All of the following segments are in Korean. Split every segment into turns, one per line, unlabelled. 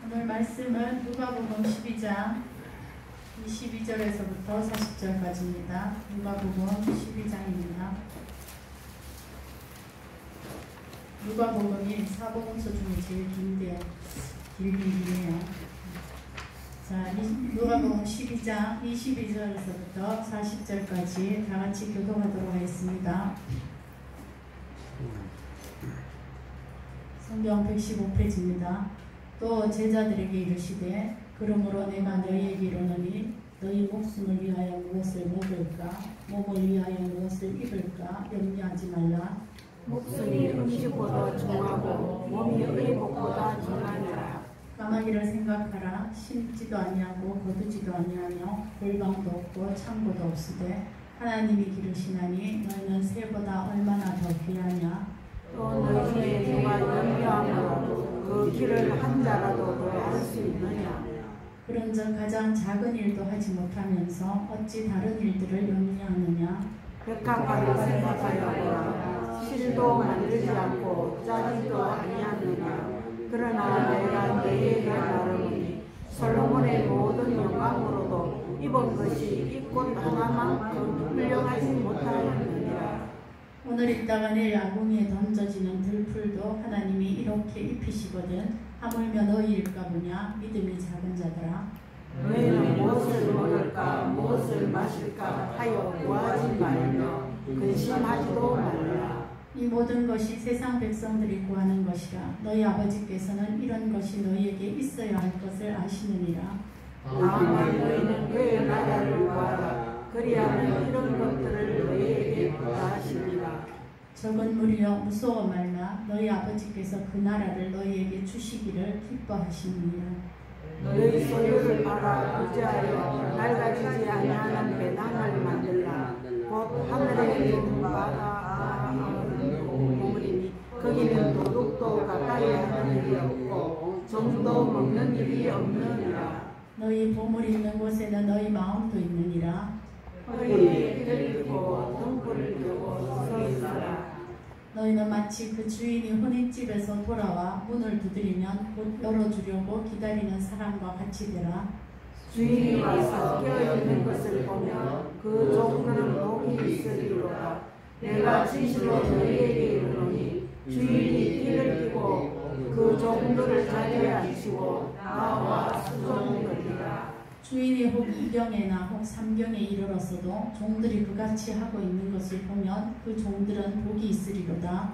오늘 말씀은 누가복음 12장 22절에서부터 40절까지입니다. 누가복음 12장입니다. 누가복음이 사복음서 중에 제일 긴데 길긴 기네요. 자, 누가복음 12장 22절에서부터 40절까지 다 같이 교독하도록 하겠습니다. 성경 115페이지입니다. 또 제자들에게 이르시되 그러므로 내가 너희에게 이르노니 너희 목숨을 위하여 무엇을 먹을까 몸을 위하여 무엇을 입을까 염려하지 말라.
목숨이 음식보다 중하고 몸이 의복보다 중하니라.
까마귀를 생각하라. 심지도 아니하고 거두지도 아니하며 골방도 없고 창고도 없으되 하나님이 기르시나니 너희는 새보다 얼마나 더 귀하냐.
또 너희의 누가 염려하므로 그 길을 한 자라도 더할 수 있느냐.
그런즉 가장 작은 일도 하지 못하면서 어찌 다른 일들을 염려하느냐.
백합화를 생각하여 실도 만들지 않고 짜지도 아니하느냐. 그러나 내가 너희에게 말하노니 솔로몬의 모든 영광으로도 입은 것이 이 꽃 하나만큼 훌륭하지 못하였느니라.
오늘 있다가 내일 아궁이에 던져지는 들풀도 하나님이 이렇게 입히시거든 하물며 너희일까 보냐. 믿음이 작은 자들아.
너희는 무엇을 먹을까 무엇을 마실까 하여 구하지 말며 근심하지도 말라.
이 모든 것이 세상 백성들이 구하는 것이라. 너희 아버지께서는 이런 것이 너희에게 있어야 할 것을 아시느니라.
다만 너희는 그의 나라를 구하라. 그리하면 이런 것들을 너희에게 더하시리라.
적은 무리여 무서워 말라. 너희 아버지께서 그 나라를 너희에게 주시기를 기뻐하시느니라.
너희 소유를 팔아 부지하여 낡아지지 아니하는 배당을 만들라. 곧 하늘에 있는 바다 보물이니 거기는 도둑도 가까이 하는 일이 없고 정도 먹는 일이 없느니라.
너희 보물이 있는 곳에는 너희 마음도 있느니라.
허리에 띠를 띠고 등불을 켜고 서 있으라.
너희는 마치 그 주인이 혼인집에서 돌아와 문을 두드리면 곧 열어주려고 기다리는 사람과 같이 되라.
주인이 와서 깨어있는 것을 보면 그 종들은 복이 있으리로다. 내가 진실로 너희에게 이르노니 주인이 띠를 띠고 그 종들을 자리에 앉히고 나와 수종들이라.
주인이 혹 2경에나 혹 3경에 이르렀어도 종들이 그같이 하고 있는 것을 보면 그 종들은 복이 있으리로다.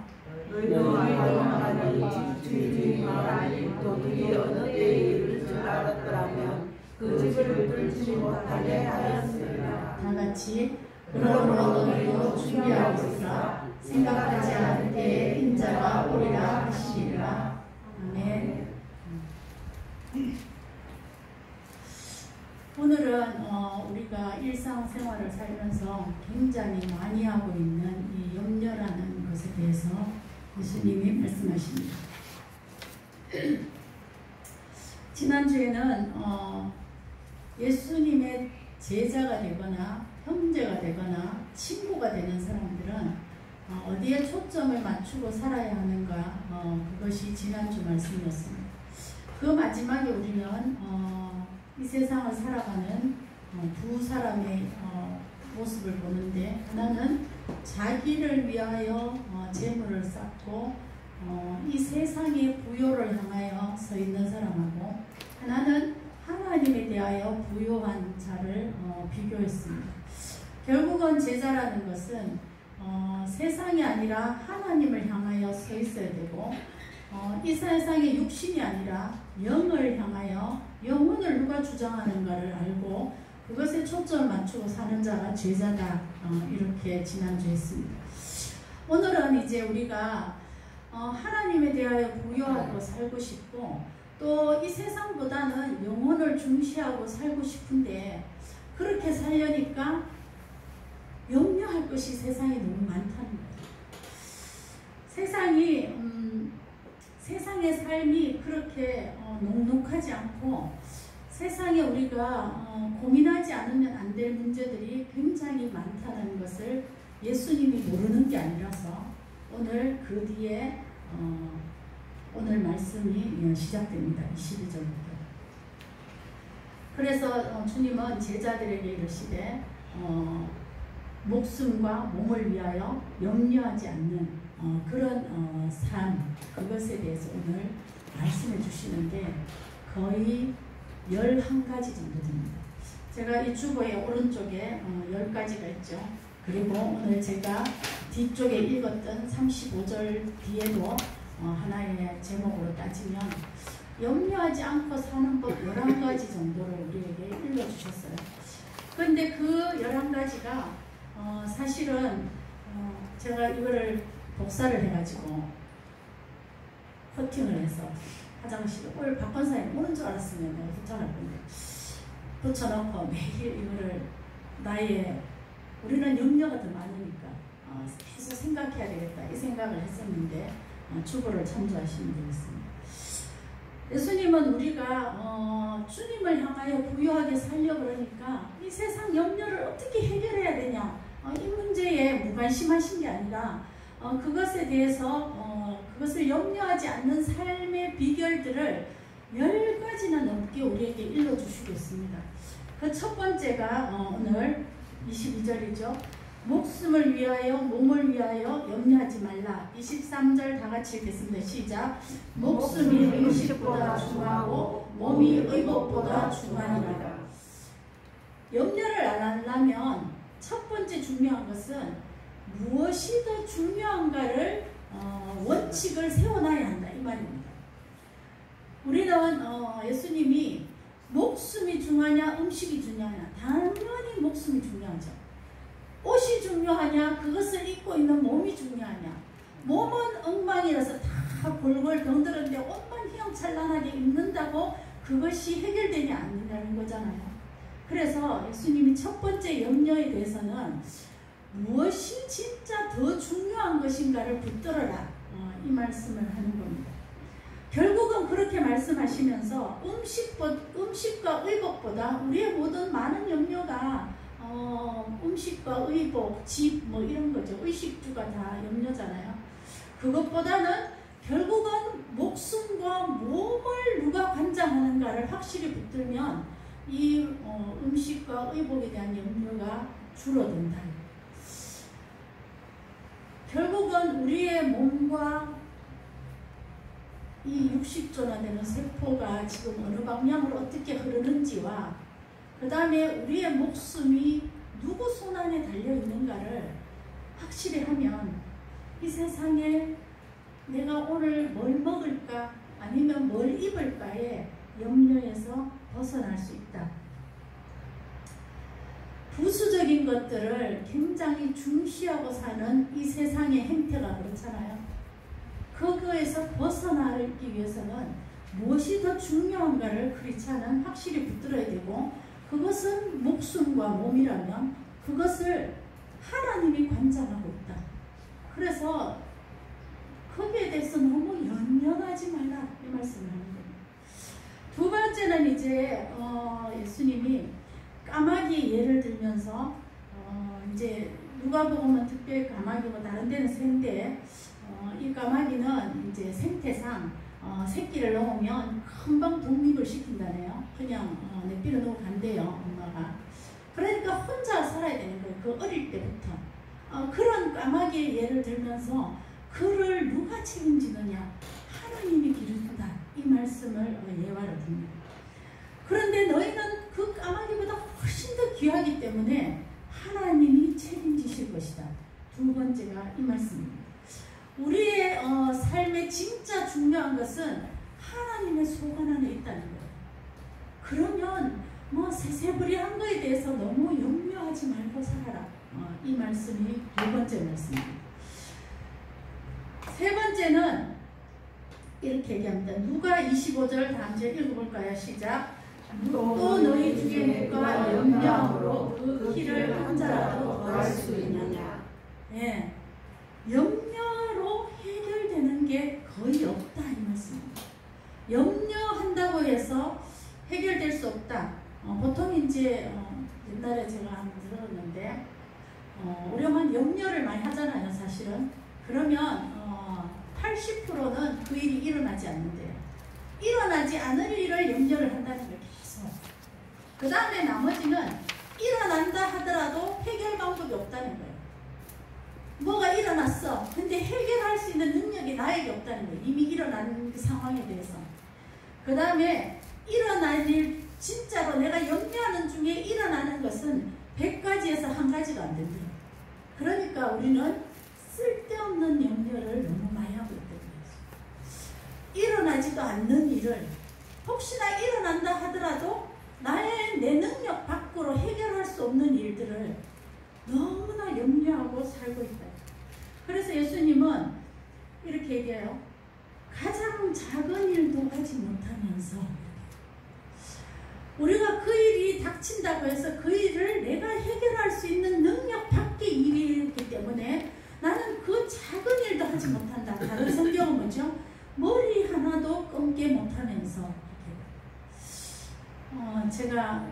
너희도 알만하니 주인이 말하니 도둑이 어느 때에 이를 줄 알았더라면 그 집을 뚫지 못하게 하였으리라.
다 같이 그러므로 너희도 준비하고 있으라. 생각하지 않을 때에 인자가 오리라 하시리라. 아멘. 오늘은 우리가 일상생활을 살면서 굉장히 많이 하고 있는 이 염려라는 것에 대해서 예수님이 말씀하십니다. 지난주에는 예수님의 제자가 되거나 형제가 되거나 친구가 되는 사람들은 어디에 초점을 맞추고 살아야 하는가, 그것이 지난주 말씀이었습니다. 그 마지막에 우리는 이 세상을 살아가는 두 사람의 모습을 보는데, 하나는 자기를 위하여 재물을 쌓고 이 세상의 부요를 향하여 서 있는 사람하고, 하나는 하나님에 대하여 부요한 자를 비교했습니다. 결국은 제자라는 것은 세상이 아니라 하나님을 향하여 서 있어야 되고, 이 세상의 육신이 아니라 영을 향하여 영혼을 누가 주장하는가를 알고 그것에 초점을 맞추고 사는 자가 제자다, 이렇게 지난주에 했습니다. 오늘은 이제 우리가 하나님에 대하여 부여하고 살고 싶고, 또 이 세상보다는 영혼을 중시하고 살고 싶은데, 그렇게 살려니까 염려할 것이 세상에 너무 많다는 거예요. 세상의 삶이 그렇게 녹록하지 않고, 세상에 우리가 고민하지 않으면 안 될 문제들이 굉장히 많다는 것을 예수님이 모르는 게 아니라서 오늘 그 뒤에 오늘 말씀이 시작됩니다. 22절부터. 그래서 주님은 제자들에게 이르시되 목숨과 몸을 위하여 염려하지 않는 그런 삶, 그것에 대해서 오늘 말씀해 주시는 게 거의 11가지 정도 됩니다. 제가 이 주보의 오른쪽에 10가지가 있죠. 그리고 오늘 제가 뒤쪽에 읽었던 35절 뒤에도 하나의 제목으로 따지면 염려하지 않고 사는 법 11가지 정도를 우리에게 읽어주셨어요. 그런데 그 11가지가 사실은 제가 이거를 복사를 해가지고 커팅을 해서 화장실에 오늘 박 권사님 오는 줄 알았으면 내가 도착할 건데 붙여놓고 매일 이거를 우리는 염려가 더 많으니까 계속 생각해야 되겠다 이 생각을 했었는데 주보를 참조하시면 되겠습니다. 예수님은 우리가 주님을 향하여 부유하게 살려 그러니까 이 세상 염려를 어떻게 해결해야 되냐 이 문제에 무관심하신 게 아니라 그것에 대해서 그것을 염려하지 않는 삶의 비결들을 10가지나 넘게 우리에게 일러주시겠습니다. 그 첫 번째가 오늘 22절이죠. 목숨을 위하여 몸을 위하여 염려하지 말라. 23절 다 같이 읽겠습니다. 시작. 목숨이 음식보다 중하고 몸이 의복보다 중하니라. 염려를 안 하려면 첫 번째 중요한 것은 무엇이 더 중요한가를 원칙을 세워놔야 한다 이 말입니다. 우리는 예수님이 목숨이 중요하냐 음식이 중요하냐 당연히 목숨이 중요하죠. 옷이 중요하냐 그것을 입고 있는 몸이 중요하냐 몸은 엉망이라서 다 골골 병들었는데 옷만 휘황찬란하게 입는다고 그것이 해결되냐 안 된다는 거잖아요. 그래서 예수님이 첫 번째 염려에 대해서는 무엇이 진짜 더 중요한 것인가를 붙들어라 이 말씀을 하는 겁니다. 결국은 그렇게 말씀하시면서 음식과 의복보다 우리의 모든 많은 염려가 음식과 의복, 집 뭐 이런 거죠. 의식주가 다 염려잖아요. 그것보다는 결국은 목숨과 몸을 누가 관장하는가를 확실히 붙들면 이 음식과 의복에 대한 염려가 줄어든다. 결국은 우리의 몸과 이 육식존화되는 세포가 지금 어느 방향으로 어떻게 흐르는지와 그 다음에 우리의 목숨이 누구 손안에 달려있는가를 확실히 하면 이 세상에 내가 오늘 뭘 먹을까 아니면 뭘 입을까의 염려에서 벗어날 수 있다. 부수적인 것들을 굉장히 중시하고 사는 이 세상의 행태가 그렇잖아요. 그거에서 벗어나기 위해서는 무엇이 더 중요한가를 크리스찬은 확실히 붙들어야 되고 그것은 목숨과 몸이라면 그것을 하나님이 관장하고 있다. 그래서 거기에 대해서 너무 연연하지 말라 이 말씀을 하는 겁니다. 두 번째는 이제 예수님이 까마귀 예를 들면서 이제 누가복음은 특별히 까마귀고 다른 데는 새인데 이 까마귀는 이제 생태상 새끼를 넣으면 금방 독립을 시킨다네요. 그냥 내버려 놓고 간대요 엄마가. 그러니까 혼자 살아야 되는 거예요. 그 어릴 때부터. 그런 까마귀의 예를 들면서 그를 누가 책임지느냐 하나님이 기르신다 이 말씀을 예화로 듭니다. 그런데 너희는 그 까마귀보다 훨씬 더 귀하기 때문에 하나님이 책임지실 것이다. 두 번째가 이 말씀입니다. 우리의 삶에 진짜 중요한 것은 하나님의 소관 안에 있다는 거예요. 그러면 뭐 세세부리한 거에 대해서 너무 염려하지 말고 살아라. 이 말씀이 두 번째 말씀입니다. 세 번째는 이렇게 얘기합니다. 누가 25절 다음 주에 읽어볼까요? 시작. 또 너희 중에 누가 염려함으로 그 키를 한 자라도 더할 수 있느냐. 예, 염려로 해결되는 게 거의 없다 이 말씀입니다. 염려한다고 해서 해결될 수 없다. 보통 이제 옛날에 제가 한번 들었는데 우리만 염려를 많이 하잖아요 사실은. 그러면 80%는 그 일이 일어나지 않는데요. 일어나지 않을 일을 염려를 한다는 거예요. 계속. 그 다음에 나머지는 일어난다 하더라도 해결 방법이 없다는 거예요. 뭐가 일어났어. 근데 해결할 수 있는 능력이 나에게 없다는 거예요. 이미 일어난 그 상황에 대해서. 그 다음에 일어날 일, 진짜로 내가 염려하는 중에 일어나는 것은 100가지에서 한 가지가 안 된대요. 그러니까 우리는 쓸데없는 염려를 너무 많이 하고 있다는 거죠. 일어나지도 않는 일을 혹시나 일어난다 하더라도 내 능력 밖으로 해결할 수 없는 일들을 너무나 염려하고 살고 있다. 그래서 예수님은 이렇게 얘기해요. 가장 작은 일도 하지 못하면서 우리가 그 일이 닥친다고 해서 그 일을 내가 해결할 수 있는 능력 밖의 일이기 때문에 나는 그 작은 일도 하지 못한다. 다른 성경은 뭐죠? 머리 하나도 감게 못하면서 제가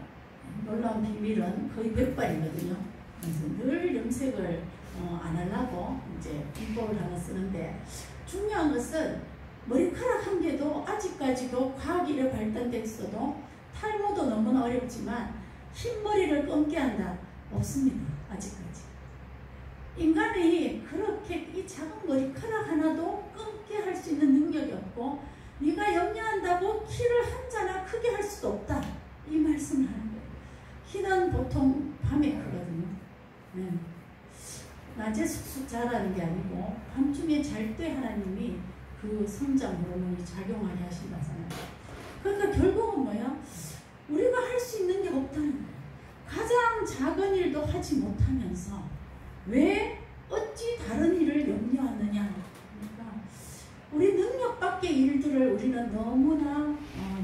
놀라운 비밀은 거의 100발이거든요. 그래서 늘 염색을 안 하려고 이제 비법을 하나 쓰는데, 중요한 것은 머리카락 한 개도 아직까지도 과학이 이래 발달됐어도 탈모도 너무나 어렵지만 흰머리를 감게 한다 없습니다. 아직까지. 인간이 그렇게 이 작은 머리카락 하나도 감게 할 수 있는 능력이 없고, 네가 염려한다고 키를 한자나 크게 할 수도 없다. 이 말씀을 하는 거예요. 키는 보통 밤에 크거든요. 네. 낮에 쑥쑥 자라는 게 아니고 밤중에 잘 때 하나님이 그 성장 호르몬이 작용하게 하신다잖아요. 그러니까 결국은 뭐야? 우리가 할 수 있는 게 없다는 거예요. 가장 작은 일도 하지 못하면서 왜 어찌 다른 일을 염려하느냐. 그러니까 우리 능력 밖의 일들을 우리는 너무나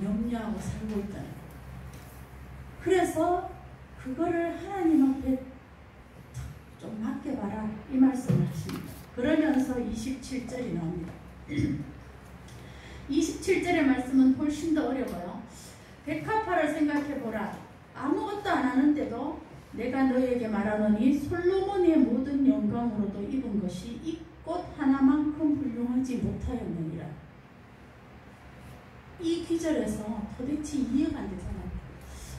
염려하고 살고 있다는 거예요. 그래서 그거를 하나님 앞에 좀 맡겨봐라 이 말씀을 하십니다. 그러면서 27절이 나옵니다. 27절의 말씀은 훨씬 더 어려워요. 백합화를 생각해보라. 아무것도 안 하는데도 내가 너에게 말하노니 솔로몬의 모든 영광으로도 입은 것이 이 꽃 하나만큼 훌륭하지 못하였느니라. 이 귀절에서 도대체 이해가 안 되잖아요.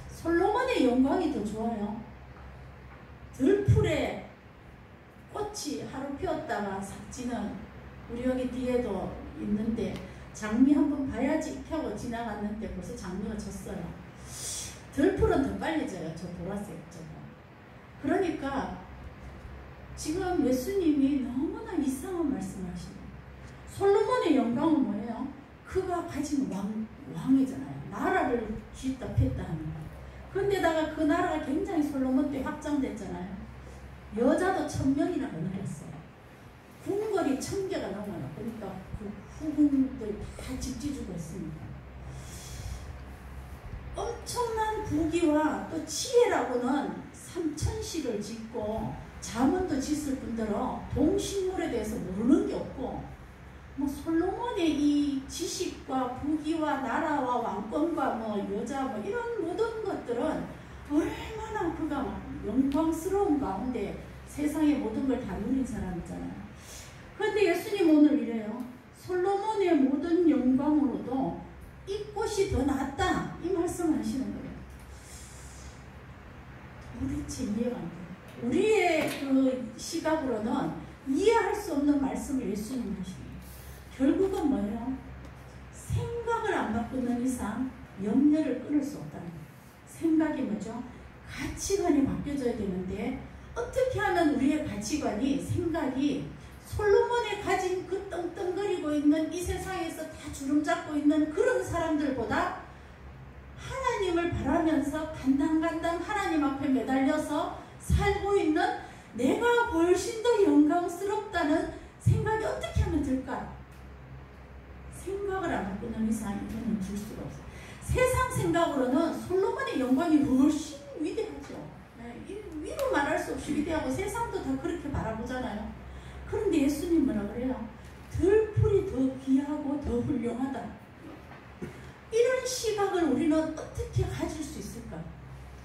솔로몬의 영광이 더 좋아요. 들풀에 꽃이 하루 피었다가 삭 지는, 우리 여기 뒤에도 있는데 장미 한번 봐야지 펴고 지나갔는데 벌써 장미가 졌어요. 들풀은 더 빨리 져요. 저 보라색 저거. 그러니까 지금 예수님이 너무나 이상한 말씀을 하십니다. 솔로몬의 영광은 뭐예요? 그가 가진 왕이잖아요. 나라를 쥐다 폈다 하는 거. 그런데다가 그 나라가 굉장히 솔로몬 때 확장됐잖아요. 여자도 1000명이나 넘었어요. 궁궐이 1000개가 넘어요. 그러니까 그 후궁들 다 집지주고 있습니다. 엄청난 부귀와 또 지혜라고는 3000시를 짓고 자문도 짓을 뿐더러 동식물에 대해서 모르는 게 없고, 뭐 솔로몬의 이 지식과 부귀와 나라와 왕권과 뭐 여자 뭐 이런 모든 것들은 얼마나 그가 막 영광스러운 가운데 세상의 모든 걸 다 누린 사람이잖아요. 그런데 예수님 오늘 이래요. 솔로몬의 모든 영광으로도 이 꽃이 더 낫다 이 말씀을 하시는 거예요. 도대체 이해가 안 돼요. 우리의 그 시각으로는 이해할 수 없는 말씀을 예수님이 하십니다. 결국은 뭐예요? 생각을 안 바꾸는 이상 염려를 끊을 수 없다는 거예요. 생각이 뭐죠? 가치관이 바뀌어져야 되는데 어떻게 하면 우리의 가치관이, 생각이 솔로몬이 가진 그 떵떵거리고 있는 이 세상에서 다 주름 잡고 있는 그런 사람들보다 하나님을 바라면서 간당간당 하나님 앞에 매달려서 살고 있는 내가 훨씬 더 영광스럽다는 생각이 어떻게 하면 들까? 생각을 안 바꾸는 이상 이거는 들 수가 없어요. 세상 생각으로는 솔로몬의 영광이 훨씬 위대하죠. 위로 말할 수 없이 위대하고 세상도 다 그렇게 바라보잖아요. 그런데 예수님 뭐라 그래요? 들풀이 더 귀하고 더 훌륭하다. 이런 시각을 우리는 어떻게 가질 수 있을까?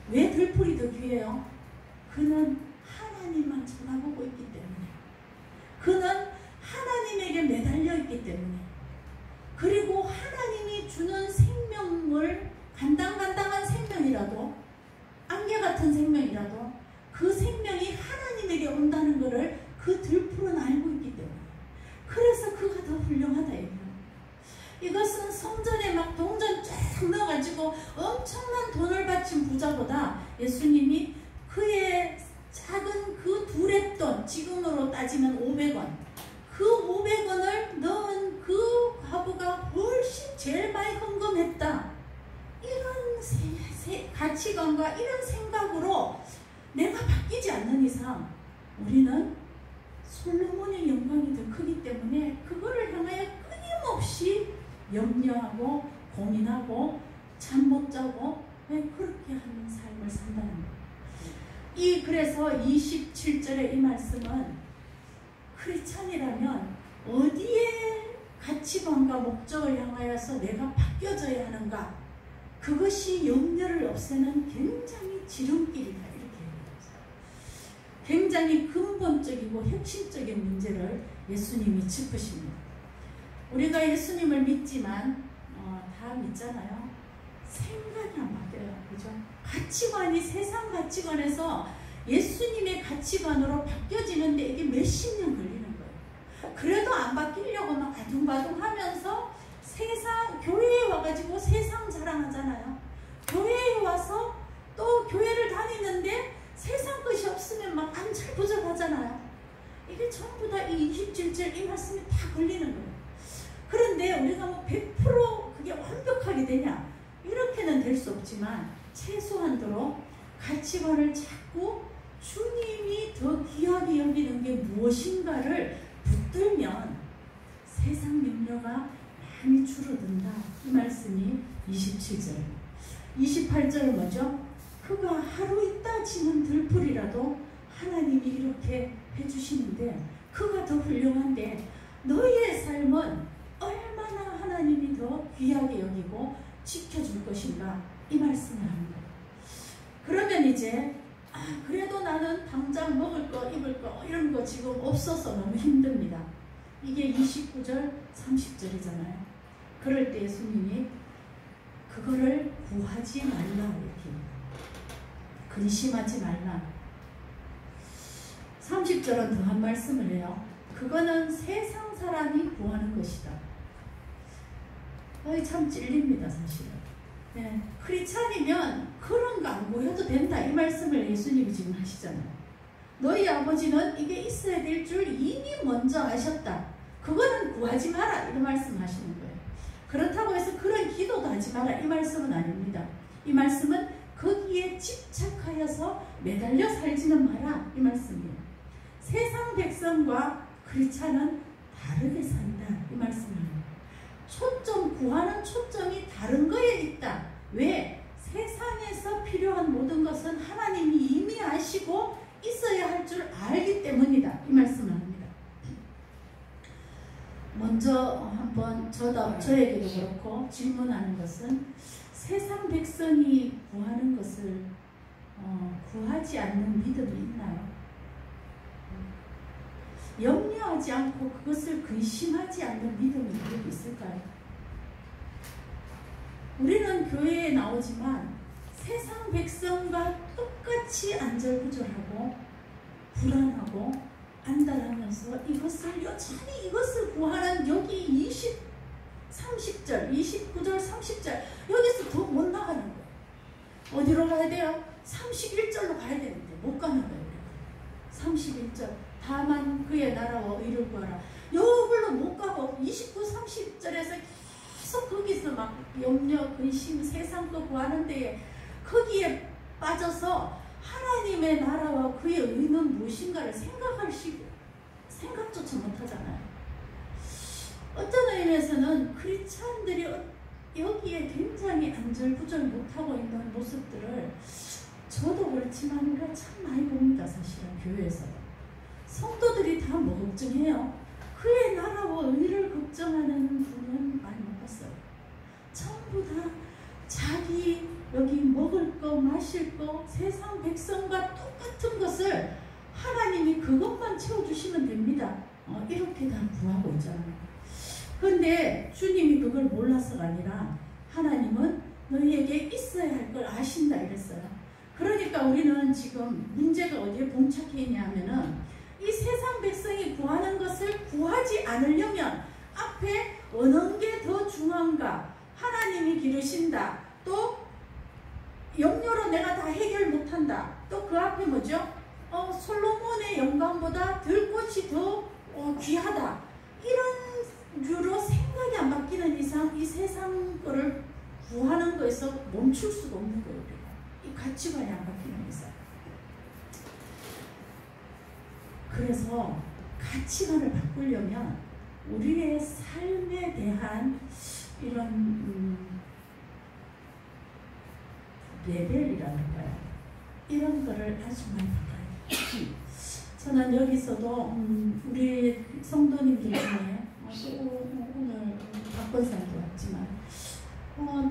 왜 들풀이 더 귀해요? 그는 하나님만 쳐다보고 있기 때문에, 그는 하나님에게 매달려 있기 있기 때문에, 그리고 하나님이 주는 생명을 간당간당한 생명이라도, 안개 같은 생명이라도 그 생명이 하나님에게 온다는 것을 그 들풀은 알고 있기 때문에, 그래서 그가 더 훌륭하다 얘기해요. 이것은 성전에 막 동전 쫙 넣어가지고 엄청난 돈을 바친 부자보다 예수님이 그의 작은 그 두 랩돈, 지금으로 따지면 500원, 그 500원을 넣은 그 과부가 훨씬 제일 많이 헌금했다. 이런 가치관과 이런 생각으로 내가 바뀌지 않는 이상 우리는 솔로몬의 영광이 더 크기 때문에 그거를 향하여 끊임없이 염려하고 고민하고 잠 못 자고 왜 그렇게 하는 삶을 산다는 거예요. 그래서 27절의 이 말씀은 크리스찬이라면 어디에 가치관과 목적을 향하여서 내가 바뀌어져야 하는가, 그것이 염려를 없애는 굉장히 지름길이다 이렇게 얘기합니다. 굉장히 근본적이고 핵심적인 문제를 예수님이 짚으십니다. 우리가 예수님을 믿지만 다 믿잖아요. 생각이 안 바뀌어요. 그죠? 가치관이 세상 가치관에서 예수님의 가치관으로 바뀌어지는데 이게 몇십 년 걸리는 거예요. 그래도 안 바뀌려고 막 아둥바둥 하면서 교회에 와가지고 세상 자랑하잖아요. 교회에 와서 또 교회를 다니는데 세상 것이 없으면 막 안절부절하잖아요. 이게 전부 다 이 27절 이 말씀이 다 걸리는 거예요. 그런데 우리가 뭐 100% 그게 완벽하게 되냐? 이렇게는 될 수 없지만 최소한도로 가치관을 찾고 주님이 더 귀하게 여기는 게 무엇인가를 붙들면 세상 염려가 많이 줄어든다. 이 말씀이 27절. 28절은 뭐죠? 그가 하루 있다 지는 들풀이라도 하나님이 이렇게 해주시는데 그가 더 훌륭한데 너희의 삶은 얼마나 하나님이 더 귀하게 여기고 지켜줄 것인가, 이 말씀을 합니다. 그러면 이제 그래도 나는 당장 먹을 거 입을 거 이런 거 지금 없어서 너무 힘듭니다. 이게 29절 30절이잖아요. 그럴 때 예수님이 그거를 구하지 말라 이렇게, 근심하지 말라. 30절은 더한 말씀을 해요. 그거는 세상 사람이 구하는 것이다. 참 찔립니다 사실은. 네, 크리스찬이면 그런 거 안 구해도 된다 이 말씀을 예수님이 지금 하시잖아요. 너희 아버지는 이게 있어야 될 줄 이미 먼저 아셨다. 그거는 구하지 마라 이런 말씀 하시는 거예요. 그렇다고 해서 그런 기도도 하지 마라 이 말씀은 아닙니다. 이 말씀은 거기에 집착하여서 매달려 살지는 마라 이 말씀이에요. 세상 백성과 크리스찬은 다르게 산다 이 말씀입니다. 구하는 초점이 다른 거에 있다. 왜? 세상에서 필요한 모든 것은 하나님이 이미 아시고 있어야 할 줄 알기 때문이다 이 말씀을 합니다. 먼저 한번 저에게도 그렇고 질문하는 것은, 세상 백성이 구하는 것을 구하지 않는 믿음이 있나요? 염려하지 않고 그것을 근심하지 않는 믿음이 우리에게 있을까요? 우리는 교회에 나오지만 세상 백성과 똑같이 안절부절하고 불안하고 안달하면서 여전히 이것을 구하는 여기 30절, 29절, 30절 여기서 더 못 나가는 거예요. 어디로 가야 돼요? 31절로 가야 되는데 못 가는 거예요. 31절 다만 그의 나라와 의를 구하라. 여기로 못 가고 29, 30절에서 계속 거기서 막 염려, 근심, 세상 거 구하는 데에 거기에 빠져서 하나님의 나라와 그의 의는 무엇인가를 생각조차 못하잖아요. 어떤 의미에서는 크리스찬들이 여기에 굉장히 안절부절 못하고 있는 모습들을 저도 그렇지만 우리가 참 많이 봅니다. 사실은 교회에서 성도들이 다 뭐 걱정해요? 그의 나라와 의를 걱정하는 분은 많이 못 봤어요. 전부 다 자기 여기 먹을 거 마실 거 세상 백성과 똑같은 것을 하나님이 그것만 채워주시면 됩니다. 이렇게 다 구하고 있잖아요. 근데 주님이 그걸 몰라서가 아니라 하나님은 너희에게 있어야 할 걸 아신다 이랬어요. 그러니까 우리는 지금 문제가 어디에 봉착해 있냐 하면은 이 세상 백성이 구하는 것을 구하지 않으려면 앞에 어느 게 더 중요한가? 하나님이 기르신다. 또 염려로 내가 다 해결 못한다. 또 그 앞에 뭐죠? 솔로몬의 영광보다 들꽃이 더 귀하다. 이런 류로 생각이 안 바뀌는 이상 이 세상 거를 구하는 거에서 멈출 수가 없는 거예요. 우리가. 이 가치관이 안 바뀌는 이상. 그래서 가치관을 바꾸려면 우리의 삶에 대한 이런 레벨이라는거예요. 이런 거를 아주 많이 바꿔요. 저는 여기서도 우리 성도님들 중에 오늘 박권사님도 왔지만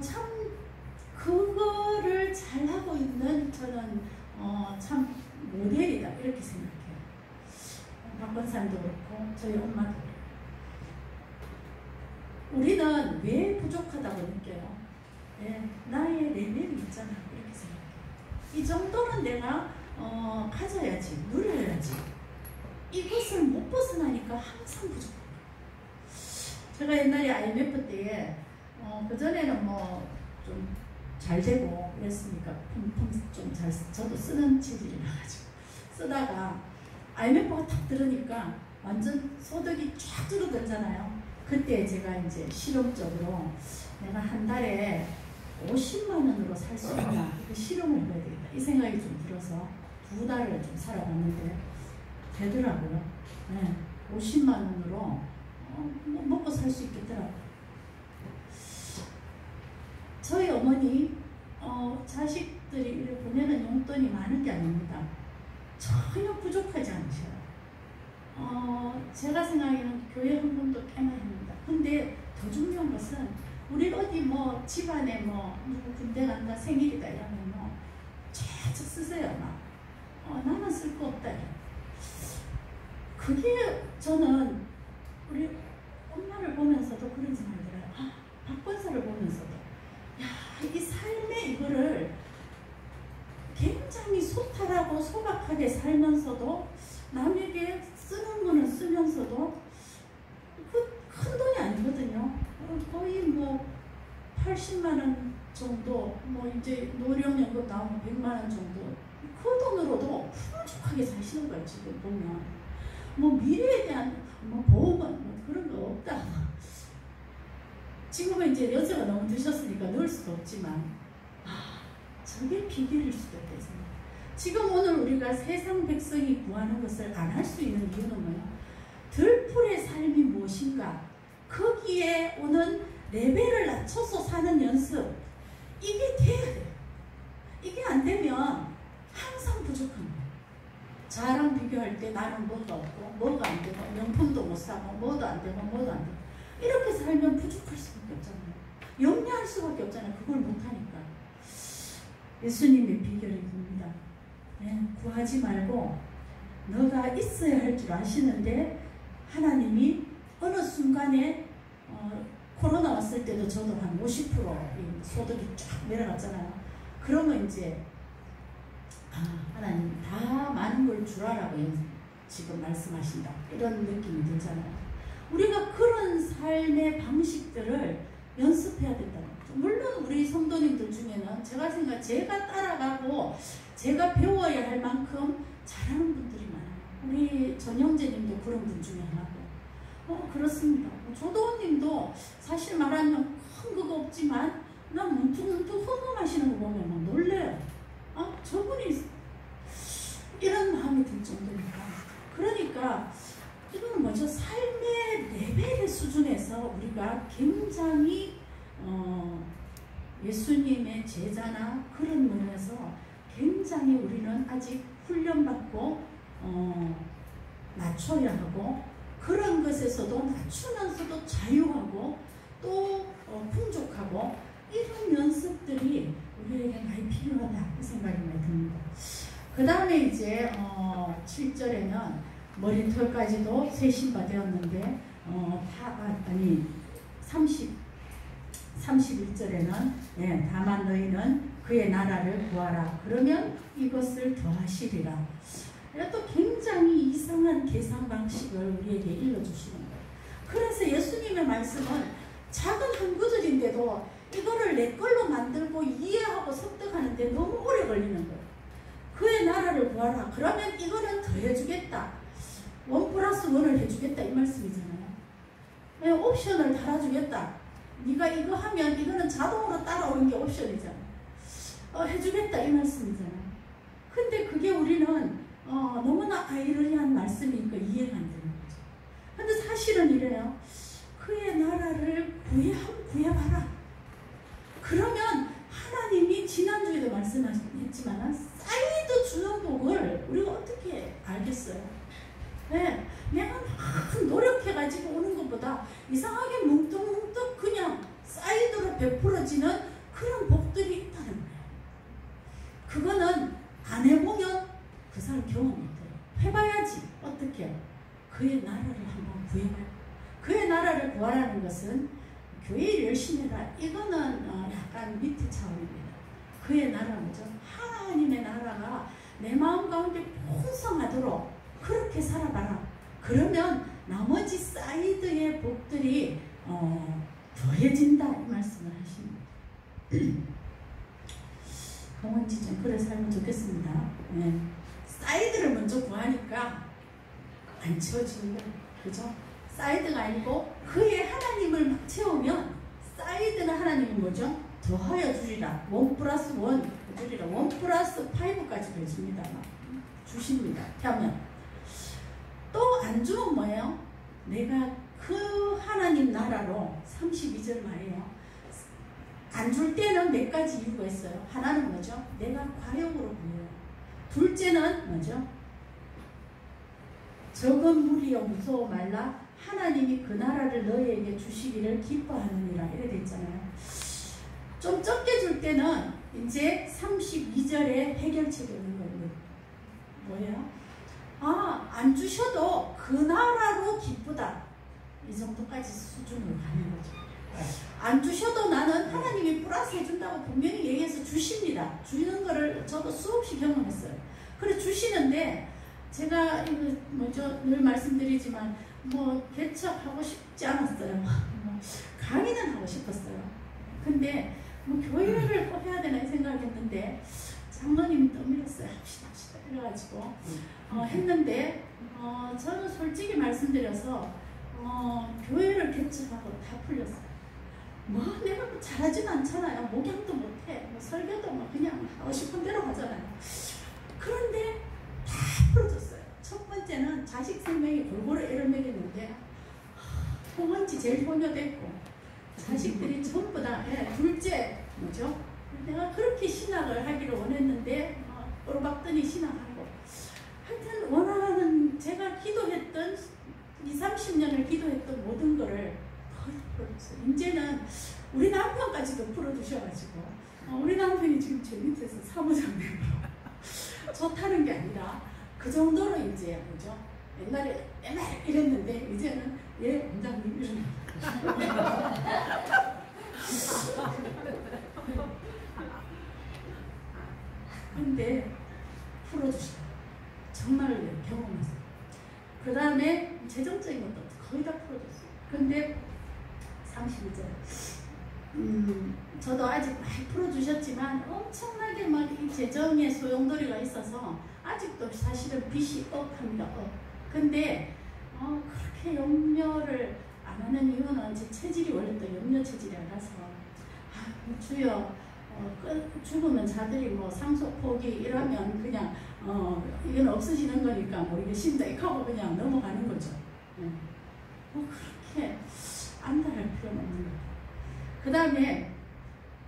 참 그거를 잘하고 있는 저는 참 모델이다 이렇게 생각해요. 박권사님도 그렇고 저희 엄마도 그래요. 우리는 왜 부족하다고 느껴요? 네, 나의 레벨이 있잖아 이렇게 생각해요. 이 정도는 내가 가져야지, 누려야지. 이것을 못 벗어나니까 항상 부족해요. 제가 옛날에 IMF 때에 그전에는 뭐 좀 잘 되고 그랬으니까 좀 잘 저도 쓰는 체질이 나가지고 쓰다가 IMF가 탁 들으니까 완전 소득이 쫙 줄어들잖아요. 그때 제가 이제 실험적으로 내가 한 달에 50만 원으로 살 수 있나 그 실험을 해야 되겠다 이 생각이 좀 들어서 2달을 좀 살아봤는데 되더라고요. 네, 50만 원으로 먹고 살 수 있겠더라고요. 저희 어머니 자식들이 보내는 용돈이 많은 게 아닙니다. 전혀 부족하지 않으셔요. 제가 생각에는 교회 헌금도 꽤 많이 합니다. 근데 더 중요한 것은 우리 어디 뭐 집안에 뭐 누구 군대 간다 생일이다 이러면 뭐 쫙쫙 쓰세요. 막 나는 쓸 거 없다. 그게 저는 우리 엄마를 보면서도 그런 생각이 들어요. 박권사를 보면서도 이 삶의 이거를 굉장히 소탈하고 소박하게 살면서도 남에게 쓰는 거는 쓰면서도 그 큰 돈이 아니거든요. 거의 뭐 80만 원 정도, 뭐 이제 노령연금 나오면 100만 원 정도 그 돈으로도 풍족하게 사시는 거예요. 지금 보면 뭐 미래에 대한 뭐 보험은 뭐 그런 거 없다. 지금은 이제 연세가 너무 드셨으니까 넣을 수도 없지만 저게 비결일 수도 있겠습니다. 지금 오늘 우리가 세상 백성이 구하는 것을 안 할 수 있는 이유는 뭐예요? 들풀의 삶이 무엇인가? 거기에 오는 레벨을 낮춰서 사는 연습 이게 돼야 돼요. 이게 안 되면 항상 부족한 거예요. 저랑 비교할 때 나는 뭐가 없고 뭐가 안 되고 명품도 못 사고 뭐도 안 되고 뭐도 안 되고 이렇게 살면 부족할 수밖에 없잖아요. 염려할 수밖에 없잖아요. 그걸 못하니까. 예수님의 비결이 봅니다. 네, 구하지 말고 너가 있어야 할 줄 아시는데 하나님이 어느 순간에 코로나 왔을 때도 저도 한 50% 소득이 쫙 내려갔잖아요. 그러면 이제 하나님 다 많은 걸 주라라고 지금 말씀하신다 이런 느낌이 들잖아요. 우리가 그런 삶의 방식들을 연습해야 된다는 거죠. 물론 우리 성도님들 중에는 제가 따라가고 제가 배워야 할 만큼 잘하는 분들이 많아요. 우리 전형제님도 그런 분 중에 하나고 그렇습니다. 조도원님도 사실 말하면 큰 그거 없지만 난 문득문득 헌금하시는 거 보면 막 놀래요. 저분이 이런 마음이 들 정도니까. 그러니까 이거는 뭐죠? 삶의 레벨의 수준에서 우리가 굉장히 예수님의 제자나 그런 면에서 굉장히 우리는 아직 훈련받고 낮춰야 하고 그런 것에서도 낮추면서도 자유하고 또 풍족하고 이런 연습들이 우리에게 많이 필요하다 그 생각이 많이 듭니다. 그 다음에 이제 7절에는 머리털까지도 새 신바 되었는데 31절에는 다만 너희는 그의 나라를 구하라. 그러면 이것을 더하시리라. 또 굉장히 이상한 계산 방식을 우리에게 일러주시는 거예요. 그래서 예수님의 말씀은 작은 한 구절인데도 이거를 내 걸로 만들고 이해하고 습득하는데 너무 오래 걸리는 거예요. 그의 나라를 구하라. 그러면 이거는 더 해주겠다. 1+1을 해주겠다 이 말씀이잖아요. 옵션을 달아주겠다. 네가 이거 하면 이거는 자동으로 따라오는 게 옵션이잖아. 해주겠다 이 말씀이잖아요. 근데 그게 우리는 너무나 아이러니한 말씀이니까 이해가 안 되는 거죠. 근데 사실은 이래요. 그의 나라를 구해봐라. 그러면 하나님이 지난주에도 말씀하셨지만 사이드 주는 복을 우리가 어떻게 알겠어요? 네, 내가 막 노력해가지고 오는 것보다 이상하게 뭉뚱뭉뚱 그냥 사이드로 베풀어지는 그런 복들이 있다는 거예요. 그거는 안 해보면 그 사람 경험 못해요. 해봐야지. 어떻게? 그의 나라를 한번 구해봐요. 그의 나라를 구하라는 것은 교회를 열심히 해라. 이거는 약간 밑에 차원입니다. 그의 나라 뭐죠? 하나님의 나라가 내 마음 가운데 풍성하도록 그렇게 살아봐라. 그러면 나머지 사이드의 복들이 더해진다 이 말씀을 하십니다. 동원지 좀 그래 살면 좋겠습니다. 네. 사이드를 먼저 구하니까 안 채워지는 거예요. 그죠? 사이드가 아니고 그의 하나님을 막 채우면 사이드는 하나님이 뭐죠? 더하여 주리라. 1+1 주리라. 1+5까지 해줍니다. 주십니다. 하면 또 안 주면 뭐예요? 내가 그 하나님 나라로 32절 말이에요. 안 줄 때는 몇 가지 이유가 있어요. 하나는 뭐죠? 내가 과욕으로 보여요. 둘째는 뭐죠? 적은 무리여 무서워 말라. 하나님이 그 나라를 너희에게 주시기를 기뻐하느니라. 이렇게 돼 있잖아요. 좀 적게 줄 때는 이제 32절에 해결책이 오는 거예요. 뭐예요? 안 주셔도 그 나라로 기쁘다. 이 정도까지 수준으로 가는 거죠. 안 주셔도 나는 하나님이 플러스 해준다고 분명히 얘기해서 주십니다. 주는 거를 저도 수없이 경험했어요. 그래 주시는데 제가 이거 뭐죠 늘 말씀드리지만 개척하고 싶지 않았어요. 강의는 하고 싶었어요. 근데 교회를 꼭 해야 되나 생각했는데 장로님이 떠밀었어요. 합시다 이래가지고 했는데 저는 솔직히 말씀드려서 교회를 개척하고 다 풀렸어요. 내가 잘하진 않잖아요. 목양도 못해. 설교도 그냥 하고 싶은 대로 하잖아요. 그런데 다 풀어졌어요. 첫 번째는 자식 생명이 골고루 애를 먹였는데 통원지 제일 효녀됐고 자식들이 전부 다 둘째 뭐죠? 내가 그렇게 신학을 하기를 원했는데 오르박더니 신학하고 하여튼 원하는 제가 기도했던 20-30년을 기도했던 모든 거를 거의 풀어줬어요. 이제는 우리 남편까지도 풀어주셔가지고 우리 남편이 지금 제 밑에서 사무장님으로 좋다는 게 아니라 그 정도로 이제 뭐죠? 옛날에 맨날 이랬는데 이제는 원장님 이러는 근데 풀어주시다. 정말 경험했어요. 그 다음에 재정적인 것도 거의 다 풀어줬어요. 근데 32절 저도 아직 많이 풀어주셨지만 엄청나게 막 이 재정에 소용돌이가 있어서 아직도 사실은 빚이 억합니다. 근데 그렇게 염려를 안 하는 이유는 제 체질이 원래 또 염려 체질이라서 주여 죽으면 자들이 상속 포기 이러면 그냥 이건 없어지는 거니까 이게 심각하고 그냥 넘어가는 거죠. 그렇게 안달할 필요는 없는 거예요. 그 다음에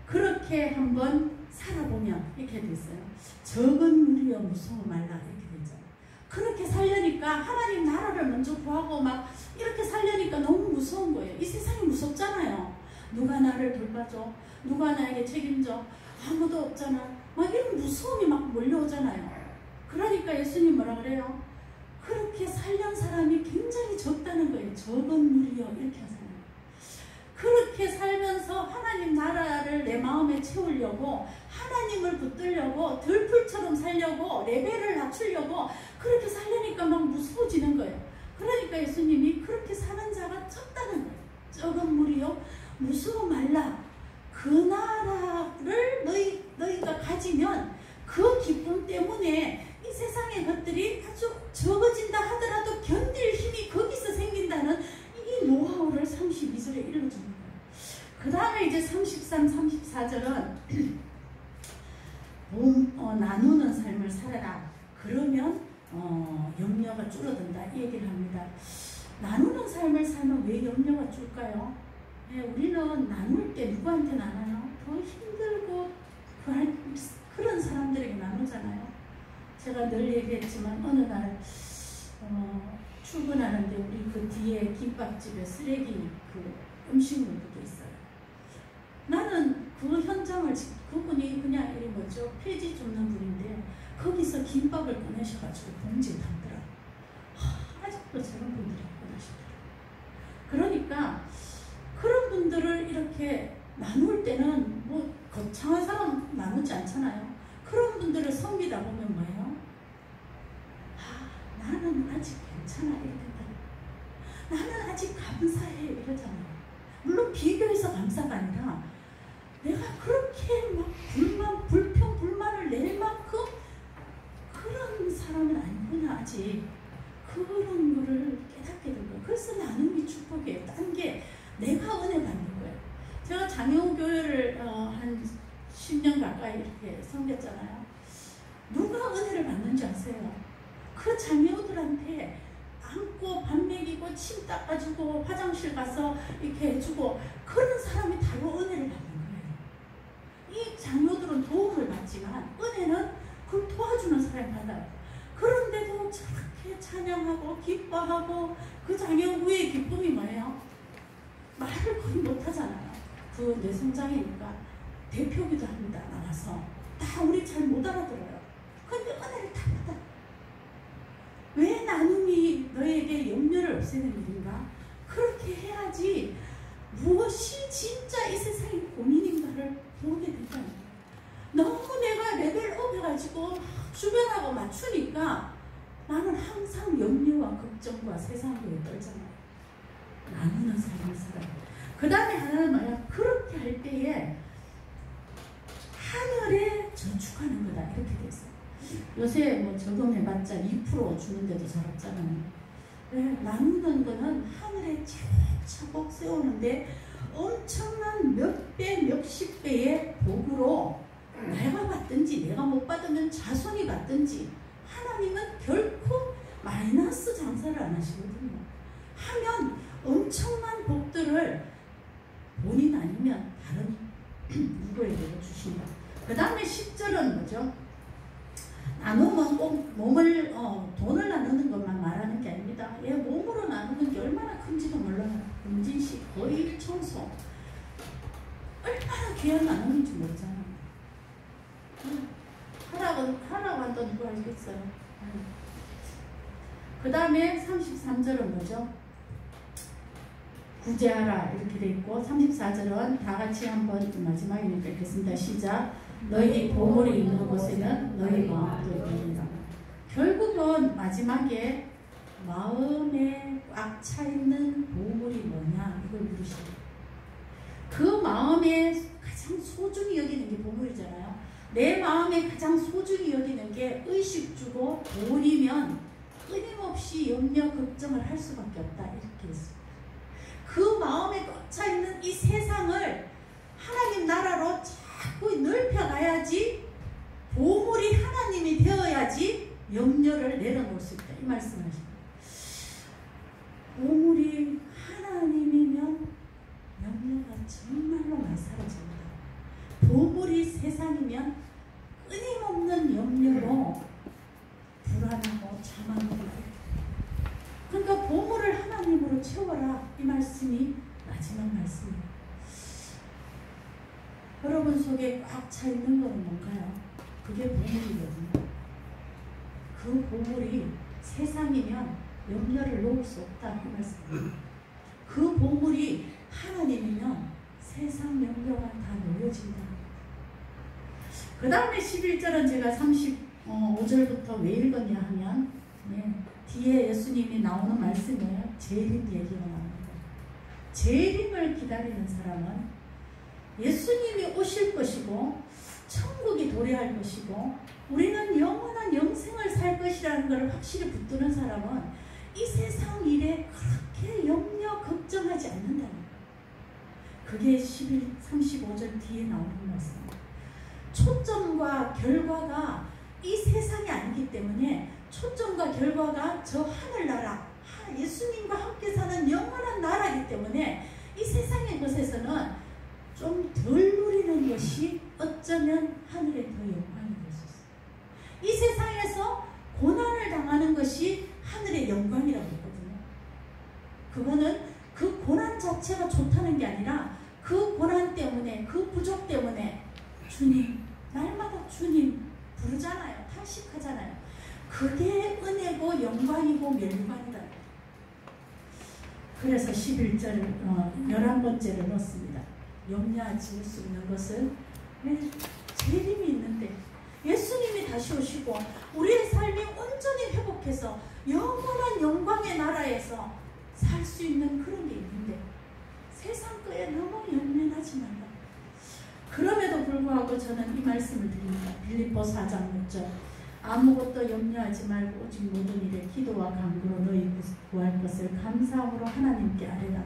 그렇게 한번 살아보면 이렇게 됐어요. 적은 무리여 무서워 말라 이렇게 되잖아요. 그렇게 살려니까 하나님 나라를 먼저 구하고 막 이렇게 살려니까 너무 무서운 거예요. 이 세상이 무섭잖아요. 누가 나를 돌봐줘? 누가 나에게 책임져? 아무도 없잖아. 막 이런 무서움이 막 몰려오잖아요. 그러니까 예수님 뭐라 그래요? 그렇게 살려는 사람이 굉장히 적다는 거예요. 적은 무리여 이렇게 하잖아요. 그렇게 살면서 하나님 나라를 내 마음에 채우려고, 하나님을 붙들려고, 들풀처럼 살려고, 레벨을 낮추려고 그렇게 살려니까 막 무서워지는 거예요. 그러니까 예수님이 그렇게 사는 자가 적다는 거예요. 적은 무리요 무서워 말라. 그 나라를 너희가 가지면 그 기쁨 때문에 이 세상의 것들이 아주 적어진다 하더라도 견딜 힘이 거기서 생긴다는 이 노하우를 32절에 일러주는 거예요. 그 다음에 이제 33, 34절은 나누는 삶을 살아라. 그러면 염려가 줄어든다 이 얘기를 합니다. 나누는 삶을 살면 왜 염려가 줄까요? 네, 우리는 나눌 때 누구한테 나눠요? 더 힘들고 그런 사람들에게 나누잖아요. 제가 늘 얘기했지만 어느 날 출근하는데 우리 그 뒤에 김밥집에 쓰레기 그 음식물도 있어요. 나는 그 현장을 그분이 그냥 이런 거죠. 폐지 줍는 분인데 거기서 김밥을 꺼내셔가지고 봉지에 담더라고요. 아직도 저런 분들이 있구나 싶더라고요. 그러니까 그런 분들을 이렇게 나눌 때는 뭐 거창한 사람 나누지 않잖아요. 그런 분들을 섬기다 보면 뭐예요? 나는 아직 괜찮아 이러겠다. 나는 아직 감사해 이러잖아요. 물론 비교해서 감사가 아니라 내가 그렇게 막 불평, 불만을 낼 만큼 그런 사람은 아니구나 아직. 그런 거를 깨닫게 된 거예요. 그래서 나눔이 축복이에요. 딴 게 내가 은혜 받는 거예요. 제가 장애우 교회를 한 10년 가까이 이렇게 섬겼잖아요. 누가 은혜를 받는지 아세요? 그 장애우들한테 안고 밥 먹이고 침 닦아주고 화장실 가서 이렇게 해주고 그런 사람이 바로 은혜를 받는 거예요. 이 장애우들은 도움을 받지만 은혜는 그걸 도와주는 사람이 받아요. 그런데도 저렇게 찬양하고 기뻐하고 그 장애우 후의 기쁨이 뭐예요? 말을 거의 못하잖아요. 그 뇌성장애니까 대표기도 합니다. 나와서 다 우리 잘 못 알아들어요. 근데 은혜를 다 받아. 왜 나눔이 너에게 염려를 없애는 일인가? 그렇게 해야지 무엇이 진짜 이 세상의 고민인가를 보게 된다는 거예요. 너무 내가 레벨업 해가지고 주변하고 맞추니까 나는 항상 염려와 걱정과 세상에 떨잖아요. 나누는 삶을 살아요. 그 다음에 하나는 뭐냐? 그렇게 할 때에 하늘에 저축하는 거다 이렇게 돼 있어요. 요새 뭐 저금해봤자 2% 주는데도 잘 없잖아요. 나누는 거는 하늘에 차곡차곡 세우는데 엄청난 몇 배, 몇십 배의 복으로 내가 받든지 내가 못 받으면 자손이 받든지 하나님은 결코 마이너스 장사를 안 하시거든요. 하면 엄청난 복들을 본인 아니면 다른 누구에게도 주신다. 그 다음에 10절은 뭐죠? 나누면 꼭 돈을 나누는 것만 말하는 게 아닙니다. 얘 몸으로 나누는 게 얼마나 큰지도 몰라요. 금진식, 거의 청소. 얼마나 귀한 나눔인지 모르잖아요. 하라고 한다 누가 알겠어요. 그 다음에 33절은 뭐죠? 구제하라 이렇게 돼 있고 34절은 다 같이 한번 마지막이니까 읽겠습니다. 시작. 너희 보물이 있는 곳에는 너희 마음도 있느니라. 결국은 마지막에 마음에 꽉 차 있는 보물이 뭐냐 이걸 물으시죠. 그 마음에 가장 소중히 여기는 게 보물이잖아요. 내 마음에 가장 소중히 여기는 게 의식주고 돈이면 끊임없이 염려 걱정을 할 수밖에 없다 이렇게 했어요. 그 마음에 꽉 차 있는 이 세상을 하나님 나라로 자꾸 넓혀가야지, 보물이 하나님이 되어야지 염려를 내려놓을 수 있다 이 말씀을 하십니다. 보물이 하나님이면 염려가 정말로 많이 사라집니다. 보물이 세상이면 끊임없는 염려로 불안하고 참하는 거예요. 그러니까 보물을 하나님으로 채워라 이 말씀이 마지막 말씀이에요. 여러분 속에 꽉 차 있는 것은 뭔가요? 그게 보물이거든요. 그 보물이 세상이면 염려를 놓을 수 없다 이 말씀이에요. 그 보물이 하나님이면 세상 명령은 다 놓여진다. 그 다음에 11절은 제가 35절부터 왜 읽었냐 하면 뒤에 예수님이 나오는 말씀이에요. 재림 얘기가 나옵니다. 재림을 기다리는 사람은 예수님이 오실 것이고 천국이 도래할 것이고 우리는 영원한 영생을 살 것이라는 것을 확실히 붙드는 사람은 이 세상 일에 그렇게 염려 걱정하지 않는다는 거예요. 그게 35절 뒤에 나오는 말씀입니다. 초점과 결과가 이 세상이 아니기 때문에 초점과 결과가 저 하늘나라 예수님과 함께 사는 영원한 나라이기 때문에 이 세상의 것에서는 좀 덜 누리는 것이 어쩌면 하늘에 더 영광이 될 수 있어요. 이 세상에서 고난을 당하는 것이 하늘의 영광이라고 했거든요. 그거는 그 고난 자체가 좋다는 게 아니라 그 고난 때문에 그 부족 때문에 주님 날마다 주님 부르잖아요. 탄식하잖아요. 그게 은혜고 영광이고 멸관이다. 그래서 11절 11번째를 넣습니다. 염려하지 수 있는 것은 재림이 있는데 예수님이 다시 오시고 우리의 삶이 온전히 회복해서 영원한 영광의 나라에서 살 수 있는 그런 게 있는데 세상 거에 너무 연연하지 말라. 그럼에도 불구하고 저는 이 말씀을 드립니다. 빌립보 4장 6절 아무것도 염려하지 말고 오직 모든 일에 기도와 간구로 너희 구할 것을 감사함으로 하나님께 아뢰라.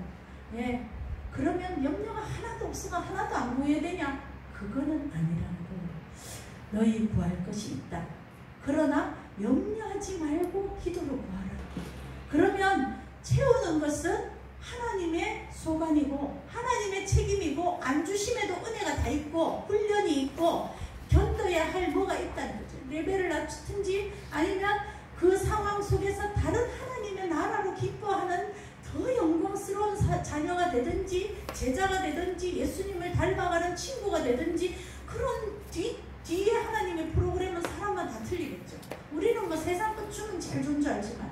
그러면 염려가 하나도 없으면 하나도 안 구해야 되냐? 그거는 아니라는 거예요. 너희 구할 것이 있다. 그러나 염려하지 말고 기도로 구하라. 그러면 채우는 것은 하나님의 소관이고 하나님의 책임이고 안 주심에도 은혜가 다 있고 훈련이 있고 견뎌야 할 뭐가 있다는 거죠. 레벨을 낮추든지 아니면 그 상황 속에서 다른 하나님의 나라로 기뻐하는 더 영광스러운 자녀가 되든지 제자가 되든지 예수님을 닮아가는 친구가 되든지 그런 뒤에 하나님의 프로그램은 사람만 다 틀리겠죠. 우리는 뭐 세상 것 주는 제일 좋은 줄 알지만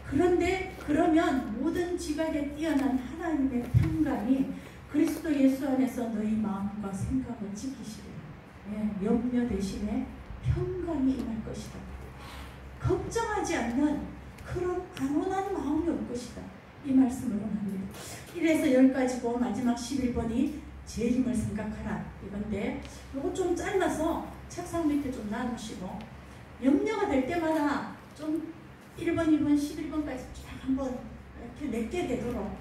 그런데 그러면 모든 지각에 뛰어난 하나님의 평강이 그리스도 예수 안에서 너희 마음과 생각을 지키시리라. 염려 대신에 평강이 임할 것이다. 걱정하지 않는 그런 안온한 마음이 올 것이다. 이 말씀을 원합니다. 이래서 10가지고 마지막 11번이 재림을 생각하라 이건데 이거 좀 잘라서 책상 밑에 좀 놔두시고 염려가 될 때마다 좀 1번, 2번, 11번까지 쫙 한번 이렇게 내게 되도록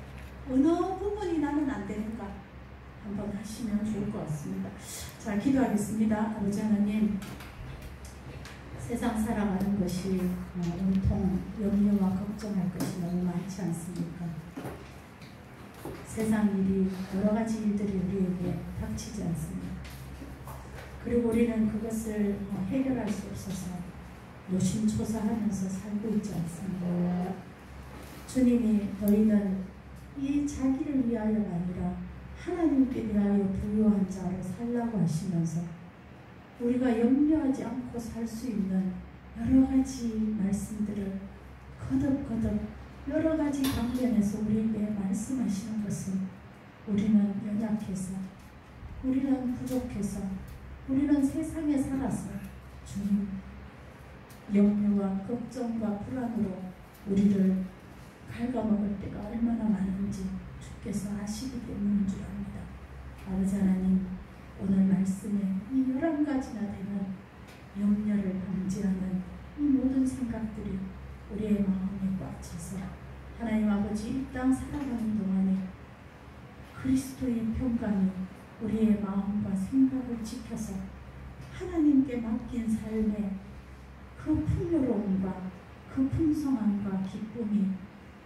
어느 부분이 나는 안 되는가 한번 하시면 좋을 것 같습니다. 자, 기도하겠습니다. 아버지 하나님, 세상 살아가는 것이 온통 염려와 걱정할 것이 너무 많지 않습니까? 세상 일이 여러 가지 일들이 우리에게 닥치지 않습니까? 그리고 우리는 그것을 해결할 수 없어서 노심초사하면서 살고 있지 않습니다. 주님이 너희는 이 자기를 위하여가 아니라 하나님께 대하여 부유한 자로 살라고 하시면서 우리가 염려하지 않고 살 수 있는 여러 가지 말씀들을 거듭거듭 여러 가지 방면에서 우리에게 말씀하시는 것은 우리는 연약해서 우리는 부족해서 우리는 세상에 살아서 주님 염려와 걱정과 불안으로 우리를 갉아먹을 때가 얼마나 많은지 주께서 아시기 때문인 줄 압니다. 아버지 하나님, 오늘 말씀에 이 11가지나 되는 염려를 방지하는 이 모든 생각들이 우리의 마음에 꽉 차서 하나님 아버지 이 땅 살아가는 동안에 그리스도의 평강이 우리의 마음과 생각을 지켜서 하나님께 맡긴 삶의 그 풍요로움과 그 풍성함과 기쁨이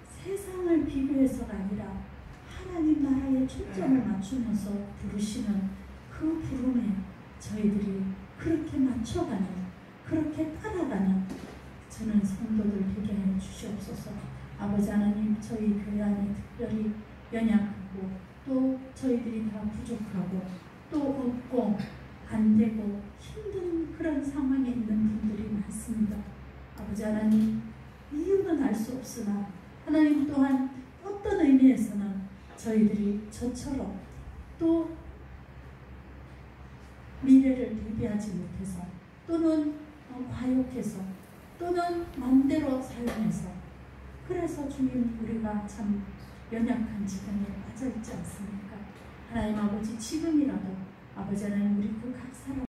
세상을 비교해서가 아니라 하나님 나라에 초점을 맞추면서 부르시는 그 부름에 저희들이 그렇게 맞춰가는, 그렇게 따라가는 저는 성도들 되게 하여 주시옵소서. 아버지 하나님, 저희 교회 안에 특별히 연약하고 또 저희들이 다 부족하고 또 없고 안 되고 힘든 그런 상황에 있는 분들이 많습니다. 아버지 하나님, 이유는 알 수 없으나 하나님 또한 어떤 의미에서는 저희들이 저처럼 또 미래를 대비하지 못해서 또는 과욕해서 또는 마음대로 사용해서 그래서 주님 우리가 참 연약한 지경에 빠져 있지 않습니까? 하나님 아버지 지금이라도 아버지 하나님 우리 그 각 사람